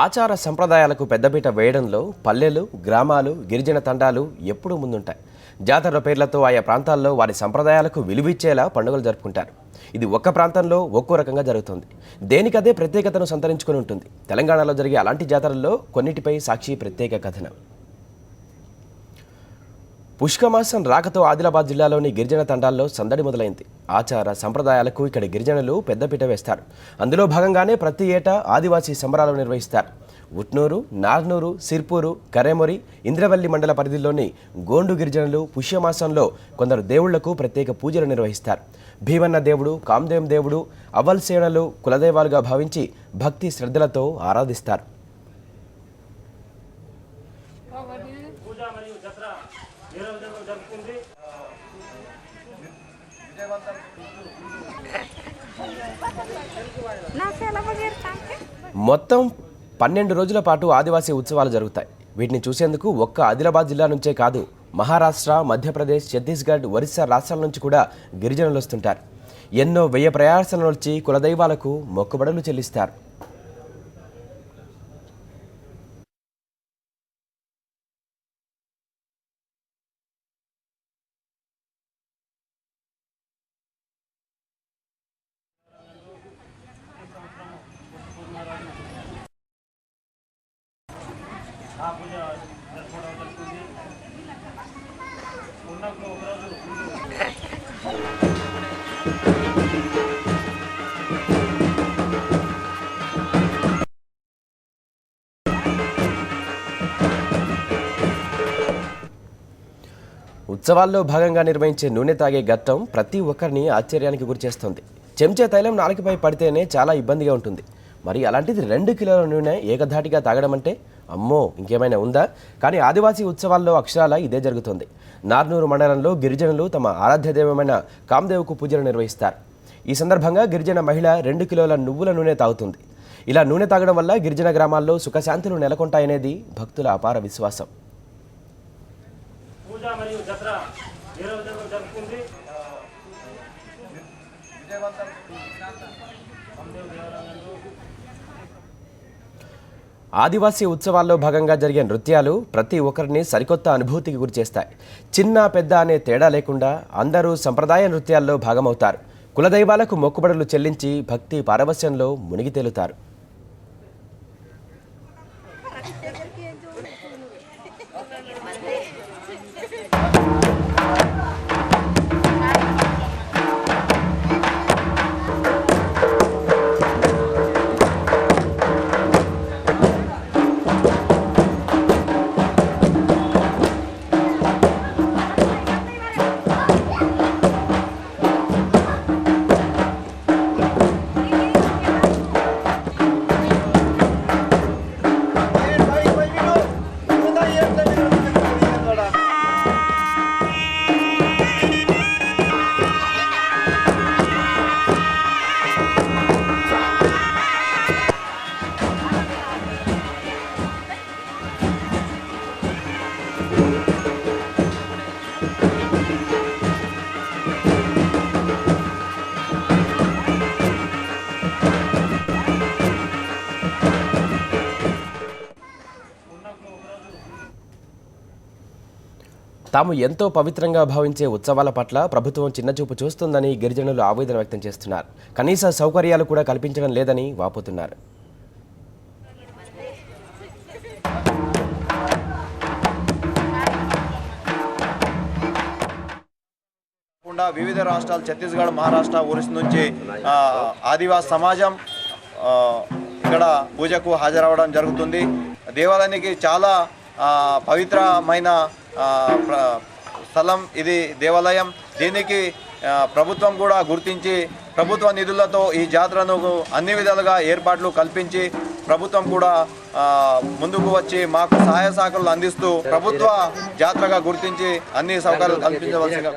ఆచార సంప్రదాయాలకు పెద్దపీట వేయడంలో పల్లెలు, గ్రామాలు, గిరిజన తండాలు ఎప్పుడూ ముందుంటాయి. జాతర పేర్లతో ఆయా ప్రాంతాల్లో వారి సంప్రదాయాలకు విలువిచ్చేలా పండుగలు జరుపుకుంటారు. ఇది ఒక్క ప్రాంతంలో ఒక్కో రకంగా జరుగుతుంది. దేనికదే ప్రత్యేకతను సంతరించుకొని ఉంటుంది. తెలంగాణలో జరిగే అలాంటి జాతరల్లో కొన్నిటిపై సాక్షి ప్రత్యేక కథనం. పుష్కమాసం రాకతో ఆదిలాబాద్ జిల్లాలోని గిరిజన తండాల్లో సందడి మొదలైంది. ఆచార సంప్రదాయాలకు ఇక్కడ గిరిజనులు పెద్దపీట వేస్తారు. అందులో భాగంగానే ప్రతి ఏటా ఆదివాసీ సంబరాలు నిర్వహిస్తారు. ఉట్నూరు, నార్నూరు, సిర్పూరు, కరేమొరి, ఇంద్రవల్లి మండల పరిధిలోని గోండు గిరిజనులు పుష్యమాసంలో కొందరు దేవుళ్లకు ప్రత్యేక పూజలు నిర్వహిస్తారు. భీమన్న దేవుడు, కామదేవం దేవుడు, అవల్సేనలు కులదైవాలుగా భావించి భక్తి శ్రద్ధలతో ఆరాధిస్తారు. మొత్తం 12 రోజుల పాటు ఆదివాసీ ఉత్సవాలు జరుగుతాయి. వీటిని చూసేందుకు ఒక్క ఆదిలాబాద్ జిల్లా నుంచే కాదు, మహారాష్ట్ర, మధ్యప్రదేశ్, ఛత్తీస్గఢ్, ఒరిస్సా రాష్ట్రాల నుంచి కూడా గిరిజనులు వస్తుంటారు. ఎన్నో వ్యయ ప్రయాసల నుంచి కులదైవాలకు మొక్కుబడులు చెల్లిస్తారు. ఉత్సవాల్లో భాగంగా నిర్వహించే నూనె తాగే ఘట్టం ప్రతి ఒక్కరిని ఆశ్చర్యానికి గురిచేస్తుంది. చెంచా తైలం నాలుకపై పడితేనే చాలా ఇబ్బందిగా ఉంటుంది. మరి అలాంటిది 2 కిలోల నూనె ఏకధాటిగా తాగడం అంటే అమ్మో ఇంకేమైనా ఉందా? కానీ ఆదివాసీ ఉత్సవాల్లో అక్షరాల ఇదే జరుగుతుంది. నార్నూరు మండలంలో గిరిజనులు తమ ఆరాధ్య దైవమైన కామదేవుకు పూజలు నిర్వహిస్తారు. ఈ సందర్భంగా గిరిజన మహిళ 2 కిలోల నువ్వుల నూనె తాగుతుంది. ఇలా నూనె తాగడం వల్ల గిరిజన గ్రామాల్లో సుఖశాంతులు నెలకొంటాయనేది భక్తుల అపార విశ్వాసం. ఆదివాసీ ఉత్సవాల్లో భాగంగా జరిగే నృత్యాలు ప్రతి ఒక్కరిని సరికొత్త అనుభూతికి గురిచేస్తాయి. చిన్న పెద్ద అనే తేడా లేకుండా అందరూ సంప్రదాయ నృత్యాల్లో భాగమవుతారు. కులదైవాలకు మొక్కుబడులు చెల్లించి భక్తి పారవస్యంలో మునిగి తేలుతారు. తాము ఎంతో పవిత్రంగా భావించే ఉత్సవాల పట్ల ప్రభుత్వం చిన్నచూపు చూస్తుందని గిరిజనులు ఆవేదన వ్యక్తం చేస్తున్నారు. కనీస సౌకర్యాలు కూడా కల్పించడం లేదని వాపోతున్నారు. వివిధ రాష్ట్రాలు ఛత్తీస్గఢ్, మహారాష్ట్ర, ఒరిస్సా నుంచి ఆదివాసీ సమాజం ఇక్కడ పూజకు హాజరవడం జరుగుతుంది. దేవాలయానికి చాలా పవిత్రమైన స్థలం ఇది దేవాలయం. దీనికి ప్రభుత్వం కూడా గుర్తించి ప్రభుత్వ నిధులతో ఈ జాతరను అన్ని విధాలుగా ఏర్పాట్లు కల్పించి ప్రభుత్వం కూడా ముందుకు వచ్చి మాకు సహాయ సహకారాలు అందిస్తూ ప్రభుత్వ జాతరగా గుర్తించి అన్ని సౌకర్యాలు కల్పించవలసిందిగా